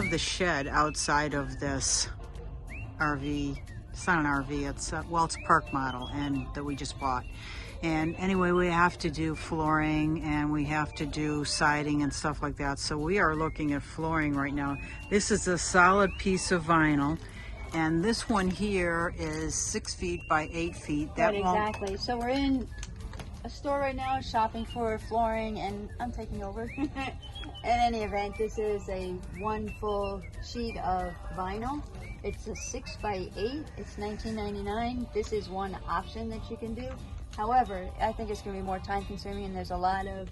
have the shed outside of this RV. It's not an RV, it's well, it's a park model and that we just bought. And anyway, we have to do flooring and we have to do siding and stuff like that. So we are looking at flooring right now. This is a solid piece of vinyl. And this one here is 6 feet by 8 feet. That right, exactly. So we're in a store right now shopping for flooring, and I'm taking over. In any event, this is a one full sheet of vinyl. It's a 6 by 8. It's $19.99. This is one option that you can do. However, I think it's going to be more time consuming, and there's a lot of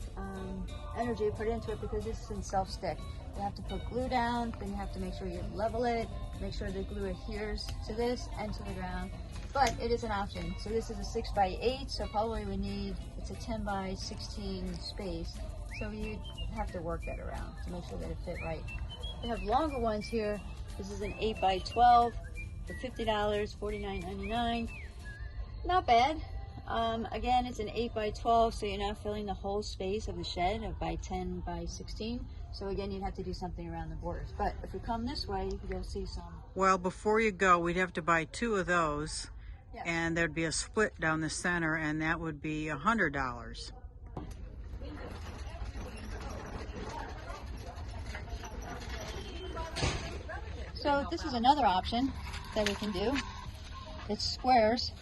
energy put into it because this is in self-stick. You have to put glue down, then you have to make sure you level it, make sure the glue adheres to this and to the ground. But it is an option. So this is a 6 by 8, so probably we need, it's a 10 by 16 space. So you have to work that around to make sure that it fit right. They have longer ones here. This is an 8 by 12 for $50, $49.99. Not bad. Again, it's an 8 by 12, so you're not filling the whole space of the shed of by 10 by 16. So again, you'd have to do something around the borders. But if you come this way, you can go see some. Well, before you go, we'd have to buy 2 of those. Yes. And there'd be a split down the center, and that would be $100. So this is another option that we can do. It's squares.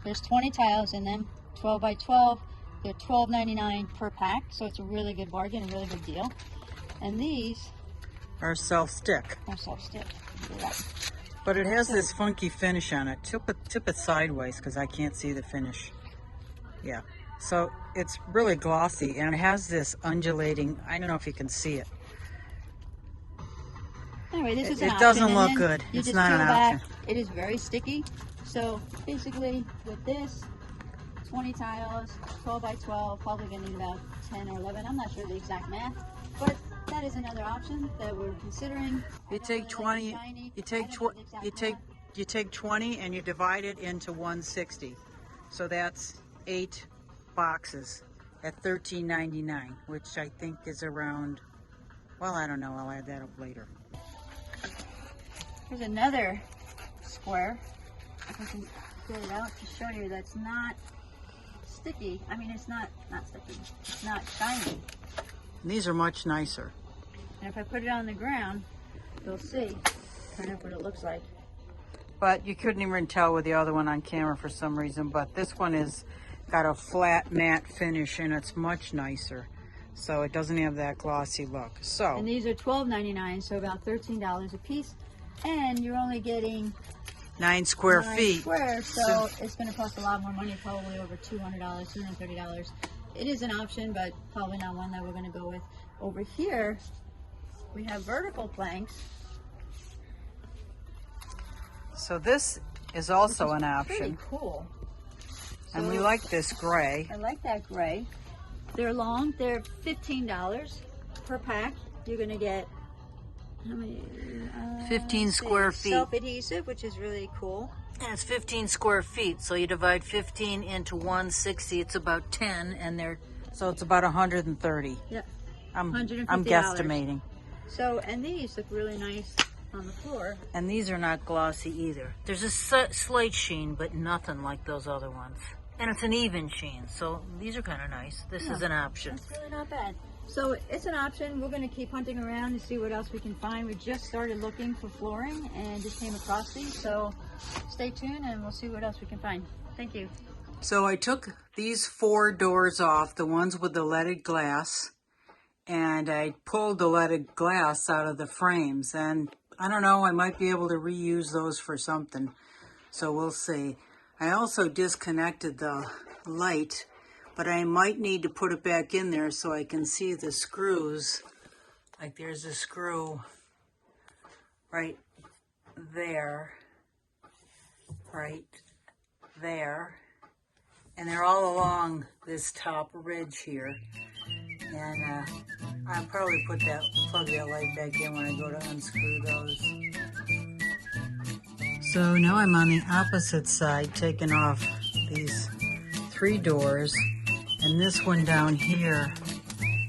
There's 20 tiles in them, 12 by 12. They're $12.99 per pack, so it's a really good bargain, a really good deal. And these are self-stick. But it has this funky finish on it. Tip it sideways because I can't see the finish. Yeah. So it's really glossy and it has this undulating, I don't know if you can see it. Anyway, this is an option. It doesn't look good. It's not an option. It is very sticky. So basically with this, 20 tiles, 12 by 12, probably gonna need about 10 or 11. I'm not sure the exact math, but that is another option that we're considering. You take 20, you take 20 and you divide it into 160. So that's 8 boxes at $13.99, which I think is around, well, I don't know, I'll add that up later. Here's another square. If I can get it out to show you that's not sticky. I mean, it's not sticky. It's not shiny. And these are much nicer. And if I put it on the ground, you'll see kind of what it looks like. But you couldn't even tell with the other one on camera for some reason, but this one is got a flat matte finish and it's much nicer. So it doesn't have that glossy look. So and these are $12.99, so about $13 a piece. And you're only getting 9 square feet. So it's going to cost a lot more money, probably over $200, $230. It is an option, but probably not one that we're going to go with. Over here, we have vertical planks. So this is also an option. Pretty cool. And we like this gray. I like that gray. They're long. They're $15 per pack. You're going to get how many? 15 square feet. Self-adhesive, which is really cool. And it's 15 square feet, so you divide 15 into 160. It's about 10, and so it's about 130. Yeah. I'm guesstimating. So, and these look really nice on the floor. And these are not glossy either. There's a slight sheen, but nothing like those other ones. And it's an even sheen, so these are kind of nice. This is an option. It's really not bad. So it's an option. We're going to keep hunting around to see what else we can find. We just started looking for flooring and just came across these. So stay tuned and we'll see what else we can find. Thank you. So I took these 4 doors off, the ones with the leaded glass, and I pulled the leaded glass out of the frames. And I don't know, I might be able to reuse those for something. So we'll see. I also disconnected the light, but I might need to put it back in there so I can see the screws. Like there's a screw right there, and they're all along this top ridge here. And I'll probably plug that light back in when I go to unscrew those. So now I'm on the opposite side, taking off these 3 doors. And this one down here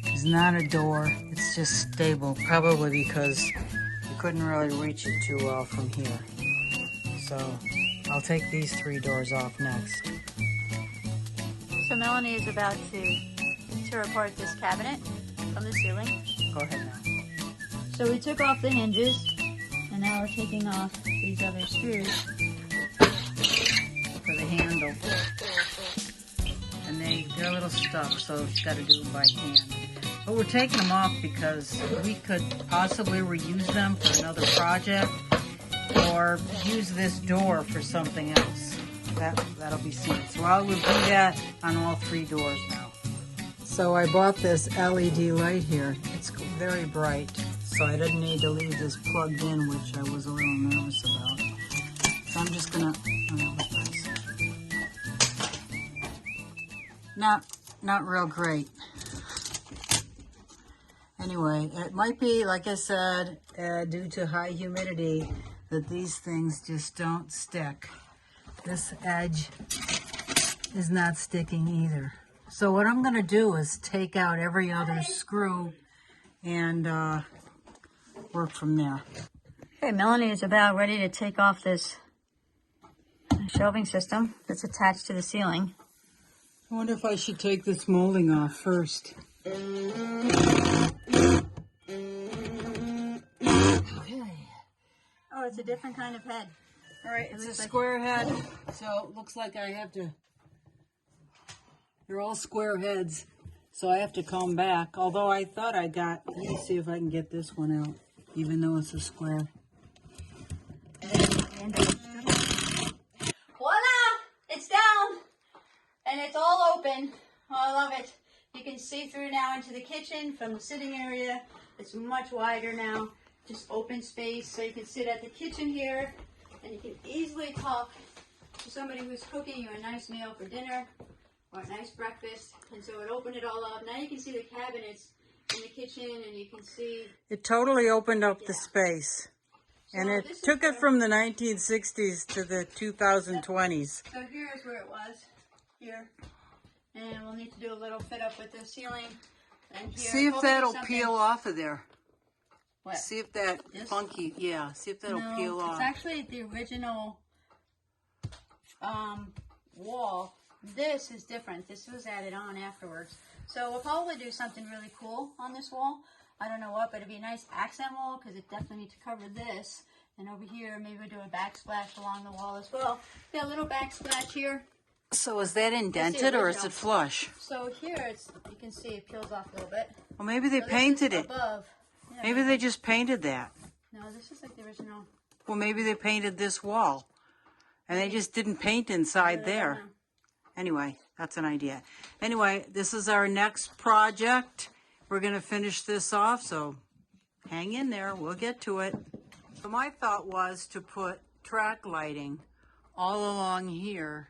is not a door, it's just stable, probably because you couldn't really reach it too well from here. So I'll take these 3 doors off next. So Melanie is about to tear apart this cabinet from the ceiling. Go ahead now. So we took off the hinges, and now we're taking off these other screws For the handle. And they're a little stuck, so it's got to do it by hand. But we're taking them off because we could possibly reuse them for another project or use this door for something else. That'll be seen. So I will do that on all 3 doors now. So I bought this LED light here. It's very bright, so I didn't need to leave this plugged in, which I was a little nervous about. So I'm just gonna, oh, that was nice. Not real great. Anyway, it might be, like I said, due to high humidity, that these things just don't stick. This edge is not sticking either. So what I'm going to do is take out every other screw and work from there. Okay, Melanie is about ready to take off this shelving system that's attached to the ceiling. I wonder if I should take this molding off first. Oh, it's a different kind of head. All right, it's a square head, so it looks like I have to, they're all square heads, so I have to come back. Although I thought I got, let me see if I can get this one out, even though it's a square. Voila! It's down! And it's all open. Oh, I love it. You can see through now into the kitchen from the sitting area. It's much wider now. Just open space, so you can sit at the kitchen here, and you can easily talk to somebody who's cooking you a nice meal for dinner or a nice breakfast. And so it opened it all up. Now you can see the cabinets in the kitchen, and you can see It totally opened up the space. So And it this took is it from the 1960s to the 2020s. So here's where it was, here. And we'll need to do a little fit up with the ceiling. And here, See if hopefully that'll something- peel off of there. What? See if that This? funky, yeah, see if that'll No, peel off. it's actually the original wall. This is different. This was added on afterwards. So we'll probably do something really cool on this wall. I don't know what, but it'd be a nice accent wall because it definitely needs to cover this. And over here, maybe we'll do a backsplash along the wall as well. Got a little backsplash here. So is that indented or is original. it flush? So here, you can see it peels off a little bit. Well, maybe they So this painted is it. above. Yeah, Maybe they just painted that. No, this is like the original. Well, maybe they painted this wall. And they just didn't paint inside there. Anyway, that's an idea. Anyway, this is our next project. We're going to finish this off, so hang in there. We'll get to it. So my thought was to put track lighting all along here.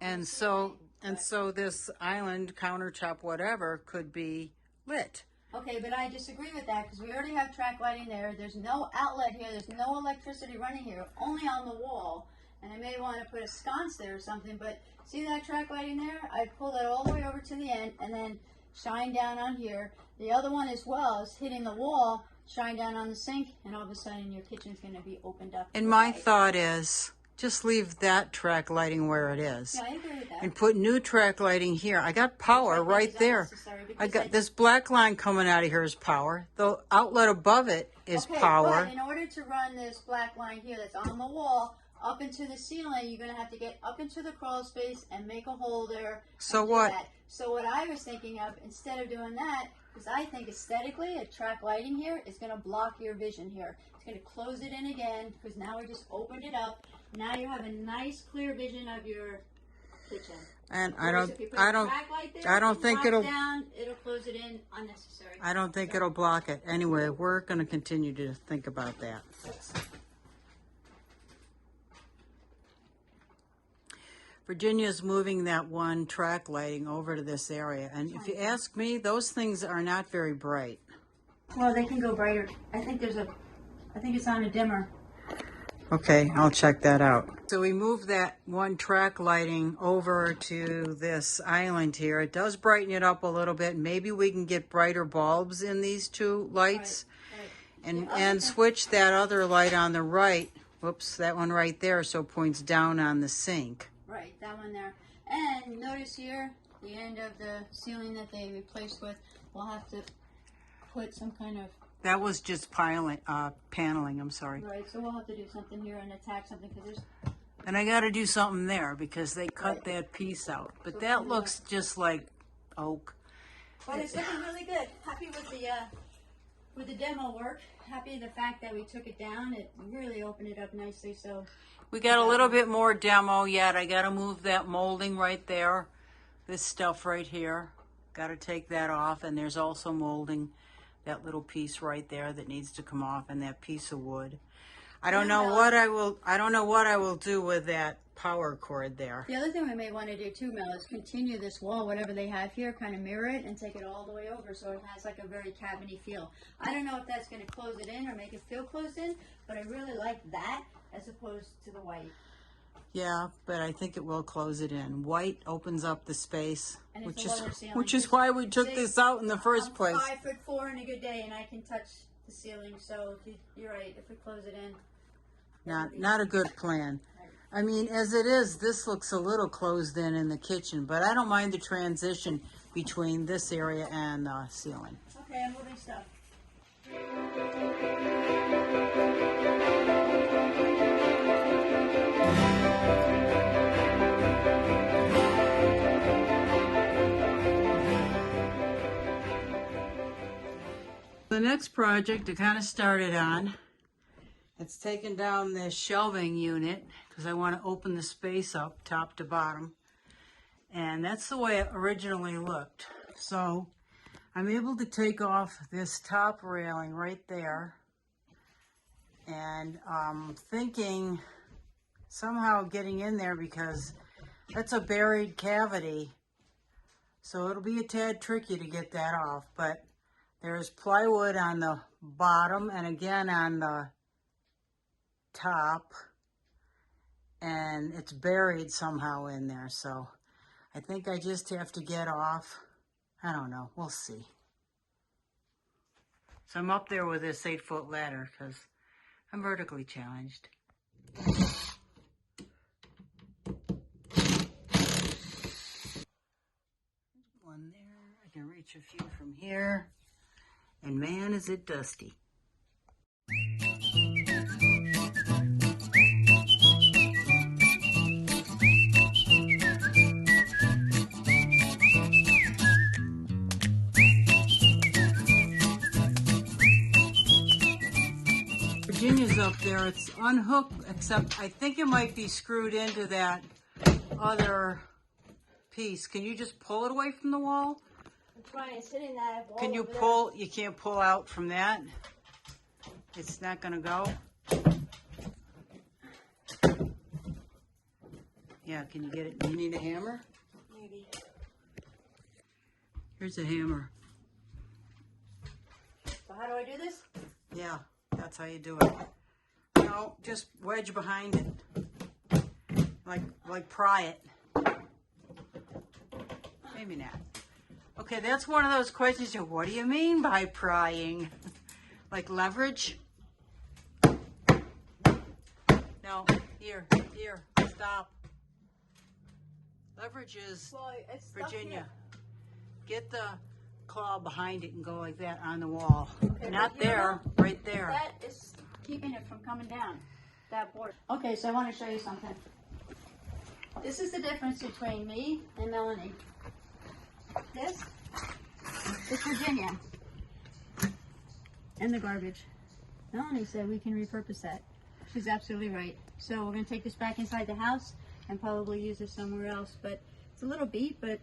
And so this island, countertop, whatever, could be lit. Okay, but I disagree with that because we already have track lighting there. There's no outlet here. There's no electricity running here, only on the wall. And I may want to put a sconce there or something, but see that track lighting there? I pull that all the way over to the end and then shine down on here. The other one as well is hitting the wall, shine down on the sink, and all of a sudden your kitchen's going to be opened up. And my thought is, just leave that track lighting where it is. Yeah, I agree with that. And put new track lighting here. I got power right there. I got this black line coming out of here is power. The outlet above it is power. But in order to run this black line here that's on the wall up into the ceiling, you're going to have to get up into the crawl space and make a hole there. So and do what? that. So what I was thinking of, instead of doing that, because I think aesthetically a track lighting here is going to block your vision here. It's going to close it in again because now we just opened it up. Now you have a nice clear vision of your kitchen. And Whereas if you put a track light there, I don't it think blocks down, it'll close it in unnecessary. I don't think it'll block it. Anyway, we're going to continue to think about that. Virginia's moving that one track lighting over to this area. And if you ask me, those things are not very bright. Well, they can go brighter. I think it's on a dimmer. Okay, I'll check that out. So we moved that one track lighting over to this island here. It does brighten it up a little bit. Maybe we can get brighter bulbs in these two lights. Right. And switch that other light on the right. Whoops, that one right there, so it points down on the sink. Right, that one there. And notice here, the end of the ceiling that they replaced with, we'll have to put some kind of... That was just paneling, I'm sorry. Right, so we'll have to do something here and attack something, because there's... And I got to do something there because they cut that piece out. But so that looks just like oak. But it's looking really good. Happy with the demo work. Happy the fact that we took it down. It really opened it up nicely. So we got a little bit more demo yet. I got to move that molding right there. This stuff right here. Got to take that off. And there's also molding, that little piece right there that needs to come off, and that piece of wood. I don't know what I will do with that power cord there. The other thing we may want to do too, Mel, is continue this wall, whatever they have here, kind of mirror it and take it all the way over so it has like a very cabiny feel. I don't know if that's going to close it in or make it feel closed in, but I really like that as opposed to the white. Yeah, but I think it will close it in. White opens up the space, and which is why we took this out in the first place. I'm 5'4" in a good day, and I can touch the ceiling. So you're right. If we close it in, not a good plan. I mean, as it is, this looks a little closed in the kitchen, but I don't mind the transition between this area and the ceiling. Okay, I'm moving stuff. The next project I kind of started on, it's taking down this shelving unit because I want to open the space up top to bottom. And that's the way it originally looked. So I'm able to take off this top railing right there. And I'm thinking somehow getting in there because that's a buried cavity. So it'll be a tad tricky to get that off. But there's plywood on the bottom and again on the top, and it's buried somehow in there, so I think I just have to get off. I don't know, we'll see. So I'm up there with this 8-foot ladder because I'm vertically challenged. One there, I can reach a few from here, and man is it dusty. Virginia's up there. It's unhooked, except I think it might be screwed into that other piece. Can you just pull it away from the wall? I'm trying. It's hitting that wall. Can you pull? You can't pull out from that? It's not going to go? Yeah, can you get it? Do you need a hammer? Maybe. Here's a hammer. So how do I do this? Yeah, that's how you do it. No, just wedge behind it. Like pry it. Maybe not. Okay, that's one of those questions. What do you mean by prying? Like leverage? No, here, stop. Leverage is, well, it's Virginia. Get the claw behind it and go like that on the wall. Okay, not there, right there. That is keeping it from coming down, that board. Okay, so I want to show you something. This is the difference between me and Melanie. This is Virginia. And the garbage. Melanie said we can repurpose that. She's absolutely right. So we're going to take this back inside the house and probably use it somewhere else. But it's a little beat, but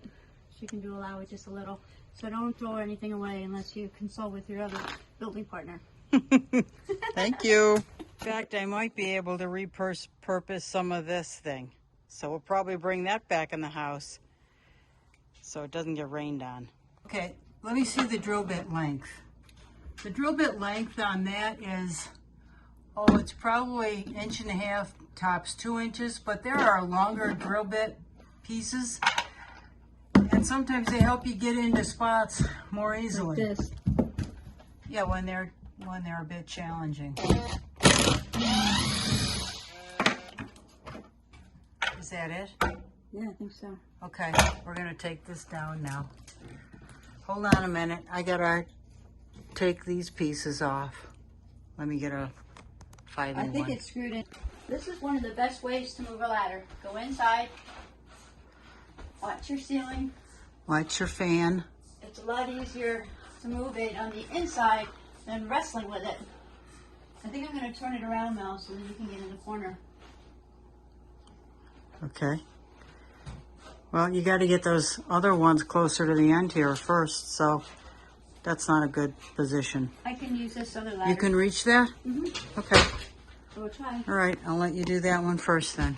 she can allow it just a little. So don't throw anything away unless you consult with your other building partner. Thank you. In fact, I might be able to repurpose some of this thing. So we'll probably bring that back in the house so it doesn't get rained on. Okay, let me see the drill bit length. The drill bit length on that is, it's probably 1.5 inches, tops 2 inches, but there are longer drill bit pieces, and sometimes they help you get into spots more easily. Like this. Yeah, when they're when they're a bit challenging. Is that it? Yeah, I think so. Okay, we're gonna take this down now. Hold on a minute. I gotta take these pieces off. Let me get a 5 I in think one. it's screwed in. This is one of the best ways to move a ladder. Go inside, watch your ceiling. Watch your fan. It's a lot easier to move it on the inside than wrestling with it. I think I'm going to turn it around now so that you can get in the corner. Okay. Well, you got to get those other ones closer to the end here first, so that's not a good position. I can use this other ladder. You can reach that? Mm-hmm. Okay. So we'll try. All right, I'll let you do that one first then.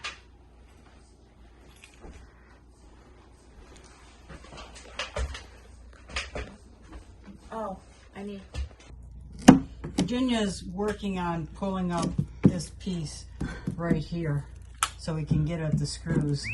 Oh, I need... Virginia's working on pulling up this piece right here so we can get at the screws.